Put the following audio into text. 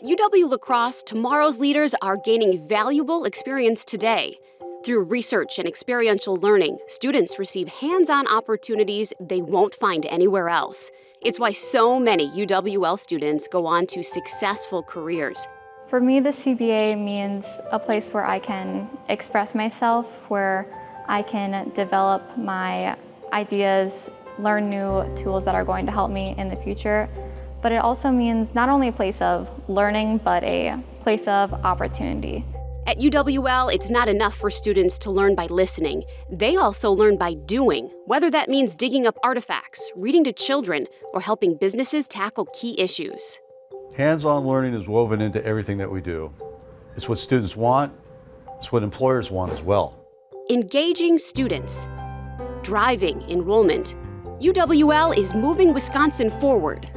At UW-La Crosse, tomorrow's leaders are gaining valuable experience today. Through research and experiential learning, students receive hands-on opportunities they won't find anywhere else. It's why so many UWL students go on to successful careers. For me, the CBA means a place where I can express myself, where I can develop my ideas, learn new tools that are going to help me in the future. But it also means not only a place of learning, but a place of opportunity. At UWL, it's not enough for students to learn by listening. They also learn by doing, whether that means digging up artifacts, reading to children, or helping businesses tackle key issues. Hands-on learning is woven into everything that we do. It's what students want, it's what employers want as well. Engaging students, driving enrollment. UWL is moving Wisconsin forward.